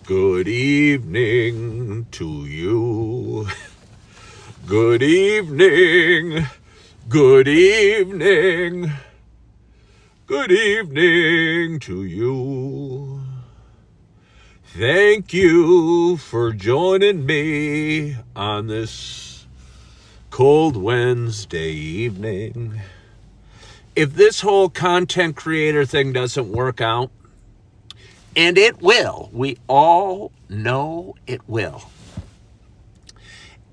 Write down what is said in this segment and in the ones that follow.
Good evening to you. Good evening. Good evening. Good evening to you. Thank you for joining me on this cold Wednesday evening. If this whole content creator thing doesn't work out, and it will, we all know it will.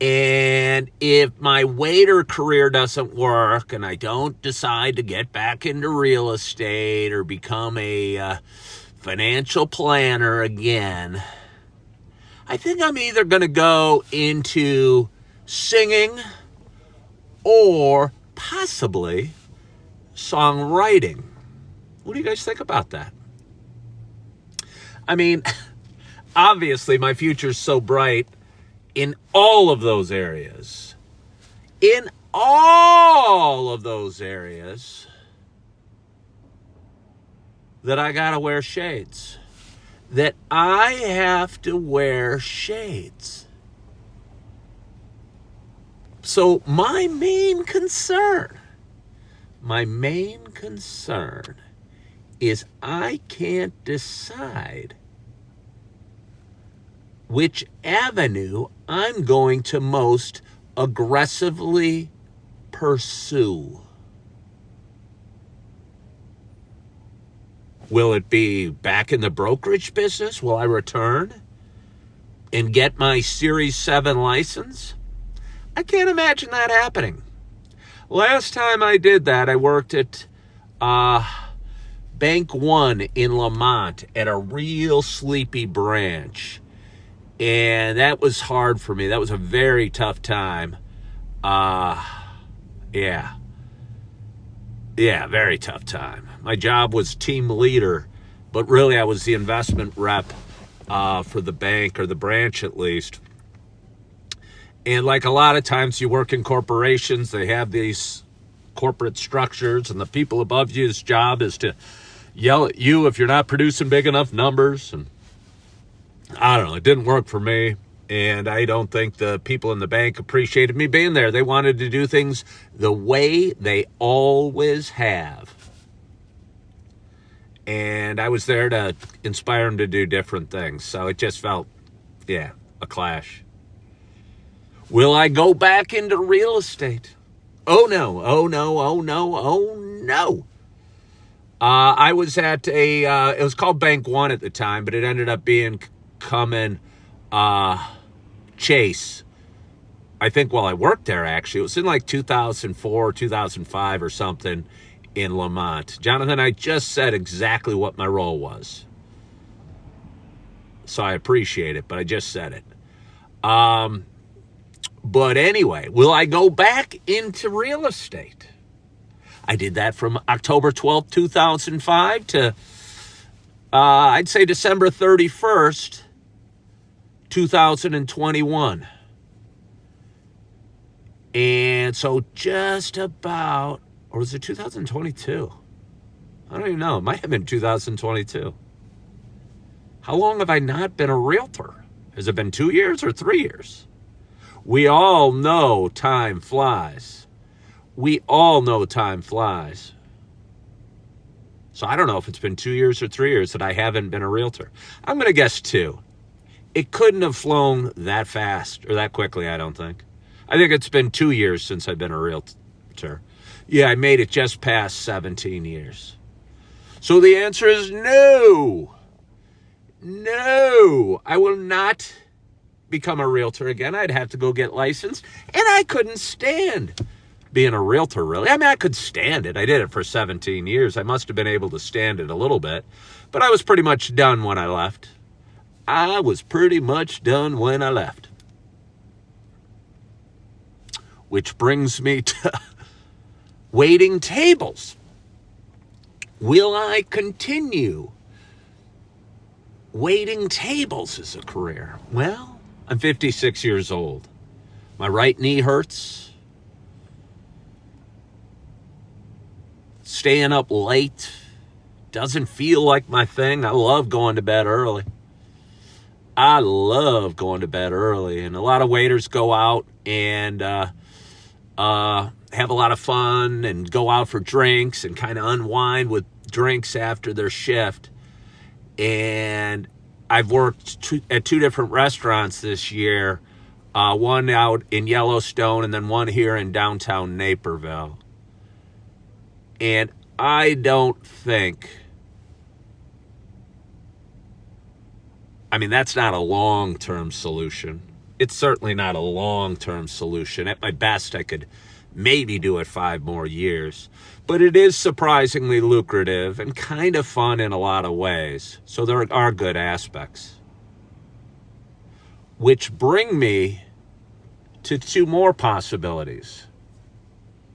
And if my waiter career doesn't work and I don't decide to get back into real estate or become a financial planner again, I think I'm either going to go into singing or possibly songwriting. What do you guys think about that? I mean, obviously my future's so bright in all of those areas. In all of those areas that I gotta wear shades. That I have to wear shades. So my main concern is I can't decide which avenue I'm going to most aggressively pursue. Will it be back in the brokerage business? Will I return and get my Series 7 license? I can't imagine that happening. Last time I did that, I worked at Bank One in Lamont at a real sleepy branch. And that was hard for me. That was a very tough time. Yeah, very tough time. My job was team leader, but really I was the investment rep for the bank, or the branch at least. And like a lot of times you work in corporations, they have these corporate structures, and the people above you's job is to yell at you if you're not producing big enough numbers. And I don't know, it didn't work for me. And I don't think the people in the bank appreciated me being there. They wanted to do things the way they always have. And I was there to inspire them to do different things. So it just felt, a clash. Will I go back into real estate? Oh no, oh no, oh no, oh no. I was at it was called Bank One at the time, but it ended up becoming Chase. I think while I worked there, actually. It was in like 2004, 2005 or something in Lamont. Jonathan, I just said exactly what my role was. So I appreciate it, but I just said it. But anyway, will I go back into real estate? I did that from October 12th, 2005 to, I'd say December 31st, 2021. And so just about, or was it 2022? I don't even know. It might have been 2022. How long have I not been a realtor? Has it been 2 years or 3 years? We all know time flies. We all know time flies. So I don't know if it's been 2 years or 3 years that I haven't been a realtor. I'm going to guess 2. It couldn't have flown that fast or that quickly, I don't think. I think it's been 2 years since I've been a realtor. Yeah, I made it just past 17 years. So the answer is no. No, I will not become a realtor again. I'd have to go get licensed, and I couldn't stand being a realtor, really. I mean, I could stand it. I did it for 17 years. I must have been able to stand it a little bit, but I was pretty much done when I left. I was pretty much done when I left. Which brings me to waiting tables. Will I continue waiting tables as a career? Well, I'm 56 years old. My right knee hurts. Staying up late doesn't feel like my thing. I love going to bed early. I love going to bed early, and a lot of waiters go out and have a lot of fun and go out for drinks and kind of unwind with drinks after their shift. And I've worked at two different restaurants this year, one out in Yellowstone and then one here in downtown Naperville. And I don't think, that's not a long-term solution. It's certainly not a long-term solution. At my best, I could maybe do it 5 more years. But it is surprisingly lucrative and kind of fun in a lot of ways. So there are good aspects. Which bring me to 2 more possibilities.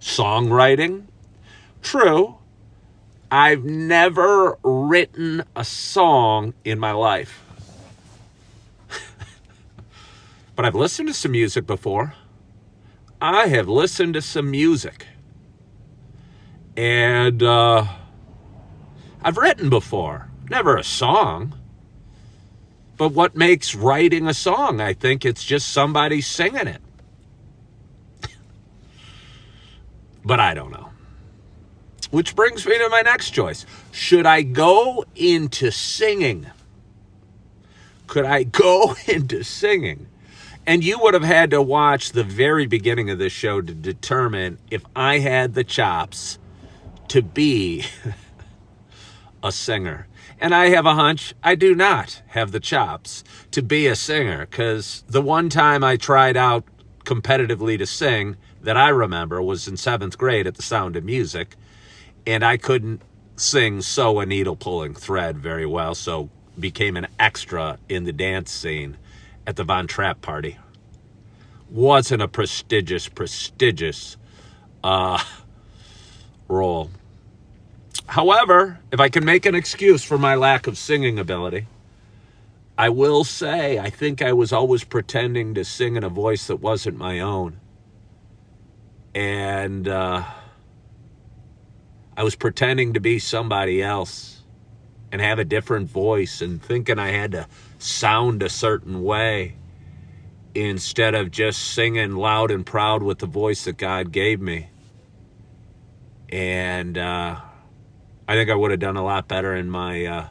Songwriting. True, I've never written a song in my life. But I've listened to some music before. I have listened to some music. And I've written before. Never a song. But what makes writing a song? I think it's just somebody singing it. But I don't know. Which brings me to my next choice. Should I go into singing? Could I go into singing? And you would have had to watch the very beginning of this show to determine if I had the chops to be a singer. And I have a hunch I do not have the chops to be a singer, because the one time I tried out competitively to sing that I remember was in 7th grade at the Sound of Music, and I couldn't sing Sew a Needle Pulling Thread very well, so became an extra in the dance scene at the Von Trapp party. Wasn't a prestigious role. However, if I can make an excuse for my lack of singing ability, I will say I think I was always pretending to sing in a voice that wasn't my own. And I was pretending to be somebody else and have a different voice and thinking I had to sound a certain way instead of just singing loud and proud with the voice that God gave me. And I think I would have done a lot better in my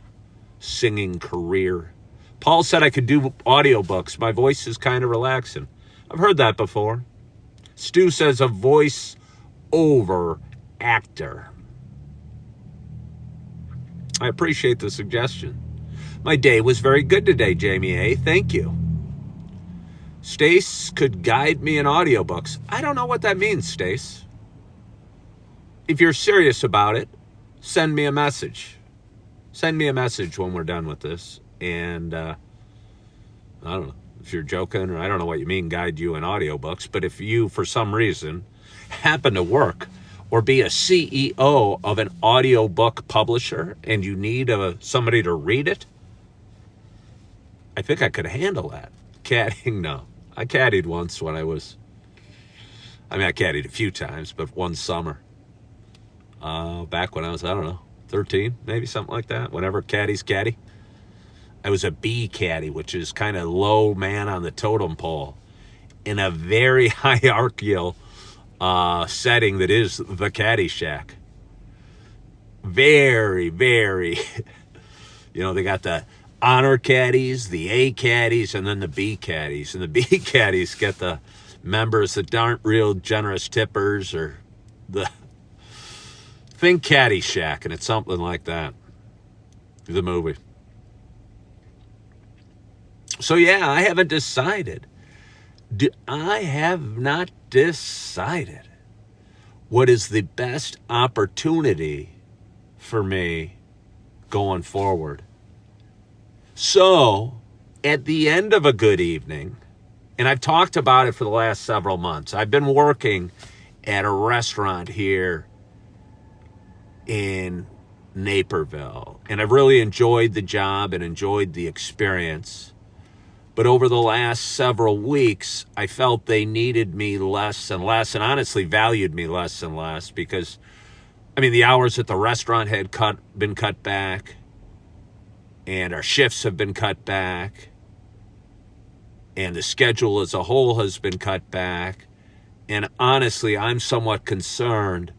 singing career. Paul said I could do audiobooks. My voice is kind of relaxing. I've heard that before. Stu says a voice over actor. I appreciate the suggestion. My day was very good today, Jamie A. Thank you. Stace could guide me in audiobooks. I don't know what that means, Stace. If you're serious about it, send me a message. Send me a message when we're done with this. And I don't know if you're joking, or I don't know what you mean, guide you in audiobooks. But if you, for some reason, happen to work or be a CEO of an audiobook publisher and you need somebody to read it, I think I could handle that. Caddying, no. I caddied once when I caddied a few times, but one summer. Back when I was, 13, maybe something like that. Whenever caddies caddy. I was a B caddy, which is kind of low man on the totem pole in a very hierarchical setting that is the caddy shack. Very, very, they got the honor caddies, the A caddies, and then the B caddies. And the B caddies get the members that aren't real generous tippers, or think Caddyshack, and it's something like that. The movie. So yeah, I haven't decided. I have not decided what is the best opportunity for me going forward. So, at the end of a good evening, and I've talked about it for the last several months, I've been working at a restaurant here in Naperville, and I've really enjoyed the job and enjoyed the experience. But over the last several weeks, I felt they needed me less and less, and honestly valued me less and less, because, the hours at the restaurant had been cut back, and our shifts have been cut back, and the schedule as a whole has been cut back. And honestly, I'm somewhat concerned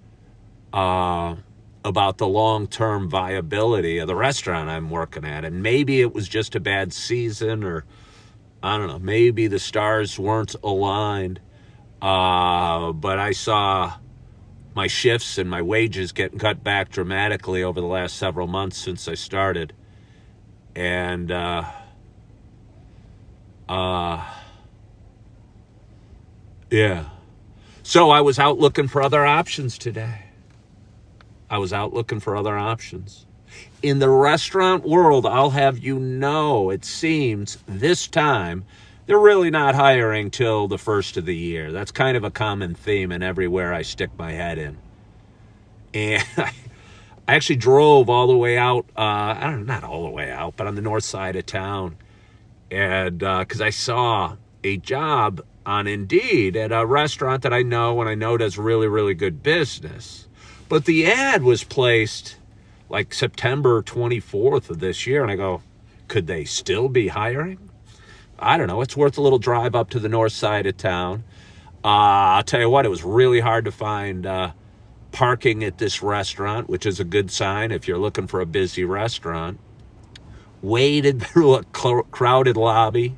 about the long-term viability of the restaurant I'm working at. And maybe it was just a bad season, or I don't know, maybe the stars weren't aligned. But I saw my shifts and my wages getting cut back dramatically over the last several months since I started. And yeah. So I was out looking for other options today. In the restaurant world, I'll have you know, it seems this time they're really not hiring till the first of the year. That's kind of a common theme in everywhere I stick my head in. And I actually drove all the way out, not all the way out, but on the north side of town. And because I saw a job on Indeed at a restaurant that I know and I know does really, really good business. But the ad was placed like September 24th of this year. And I go, could they still be hiring? I don't know. It's worth a little drive up to the north side of town. I'll tell you what, it was really hard to find parking at this restaurant, which is a good sign if you're looking for a busy restaurant. Waded through a crowded lobby,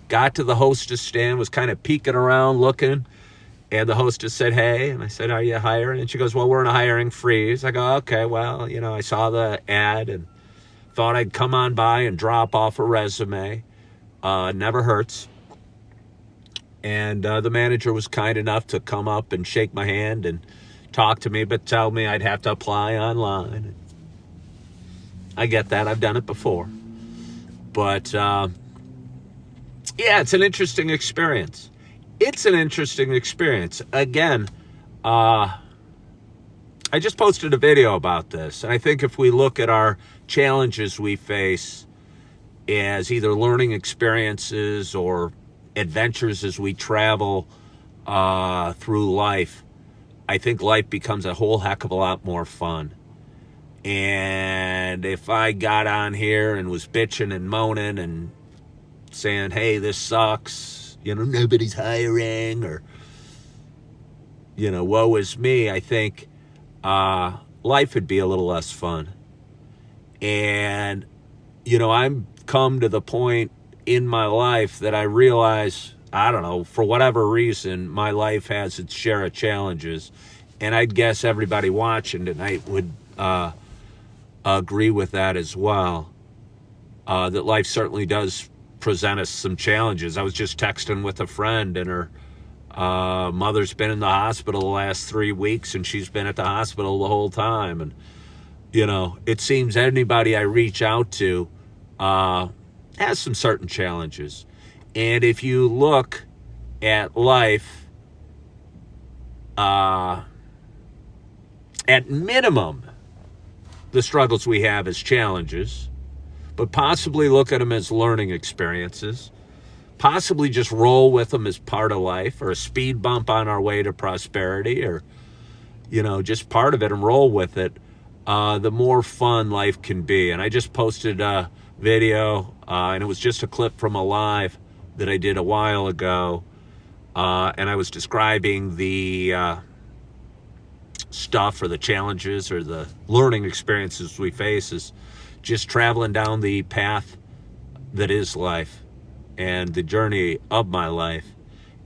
got to the hostess stand, was kind of peeking around looking, and the hostess said, hey, and I said, are you hiring? And she goes, well, we're in a hiring freeze. I go, okay, well, I saw the ad and thought I'd come on by and drop off a resume. Never hurts. And the manager was kind enough to come up and shake my hand and talk to me, but tell me I'd have to apply online. I get that. I've done it before. But, yeah, it's an interesting experience. Again, I just posted a video about this. And I think if we look at our challenges we face as either learning experiences or adventures as we travel through life, I think life becomes a whole heck of a lot more fun. And if I got on here and was bitching and moaning and saying, hey, this sucks, nobody's hiring, or, woe is me, I think life would be a little less fun. And, I'm come to the point in my life that I realize, I don't know, for whatever reason, my life has its share of challenges. And I'd guess everybody watching tonight would agree with that as well. That life certainly does present us some challenges. I was just texting with a friend, and her mother's been in the hospital the last 3 weeks, and she's been at the hospital the whole time. And, it seems anybody I reach out to has some certain challenges. And if you look at life, at minimum, the struggles we have as challenges, but possibly look at them as learning experiences, possibly just roll with them as part of life, or a speed bump on our way to prosperity, or, just part of it and roll with it, the more fun life can be. And I just posted a video, and it was just a clip from a live that I did a while ago, and I was describing the stuff or the challenges or the learning experiences we face is just traveling down the path that is life and the journey of my life,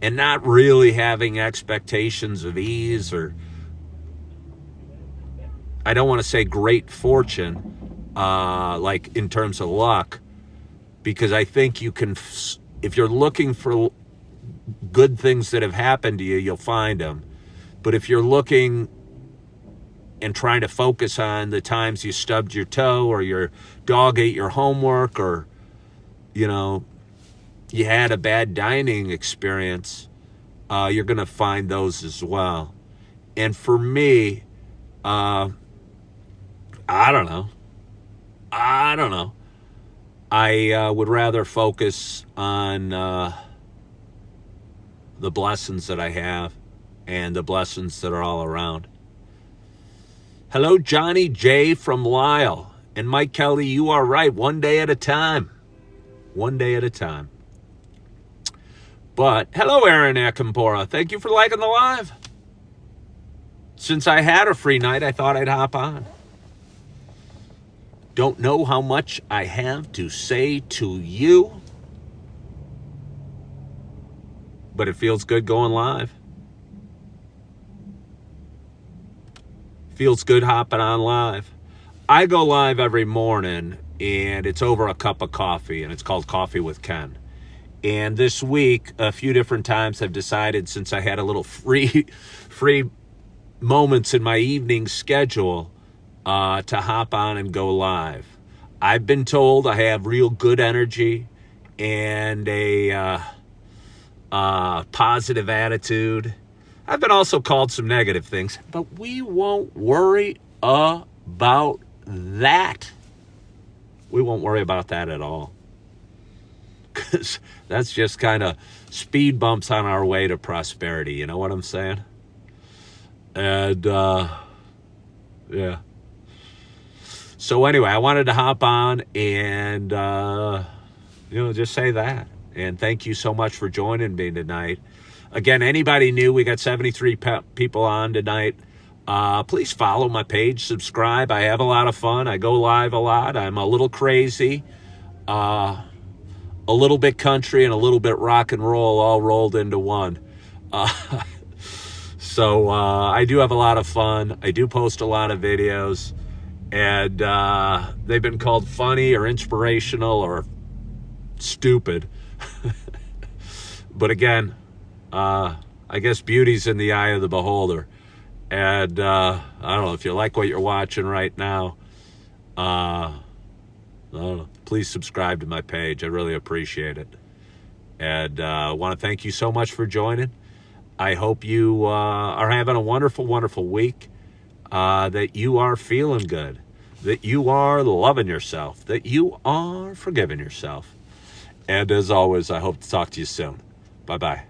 and not really having expectations of ease, or I don't want to say great fortune, like in terms of luck, because I think you can, if you're looking for good things that have happened to you, you'll find them. But if you're looking and trying to focus on the times you stubbed your toe, or your dog ate your homework, or, you had a bad dining experience, you're going to find those as well. And for me, I don't know. I would rather focus on the blessings that I have and the blessings that are all around. Hello, Johnny J. from Lyle. And Mike Kelly, you are right. One day at a time. One day at a time. But hello, Aaron Akampora. Thank you for liking the live. Since I had a free night, I thought I'd hop on. Don't know how much I have to say to you, but it feels good going live. Feels good hopping on live. I go live every morning, and it's over a cup of coffee, and it's called Coffee with Ken. And this week, a few different times, I've decided, since I had a little free moments in my evening schedule, to hop on and go live. I've been told I have real good energy and a positive attitude. I've been also called some negative things, but we won't worry about that. We won't worry about that at all. Because that's just kind of speed bumps on our way to prosperity. You know what I'm saying? And, yeah. So anyway, I wanted to hop on and, just say that. And thank you so much for joining me tonight. Again, anybody new, we got 73 people on tonight. Please follow my page, subscribe. I have a lot of fun. I go live a lot. I'm a little crazy. A little bit country and a little bit rock and roll all rolled into one. So I do have a lot of fun. I do post a lot of videos, and they've been called funny or inspirational or stupid. But again, I guess beauty's in the eye of the beholder. And I don't know if you like what you're watching right now. I don't know. Please subscribe to my page. I really appreciate it. And I want to thank you so much for joining. I hope you are having a wonderful, wonderful week, that you are feeling good, that you are loving yourself, that you are forgiving yourself. And as always, I hope to talk to you soon. Bye-bye.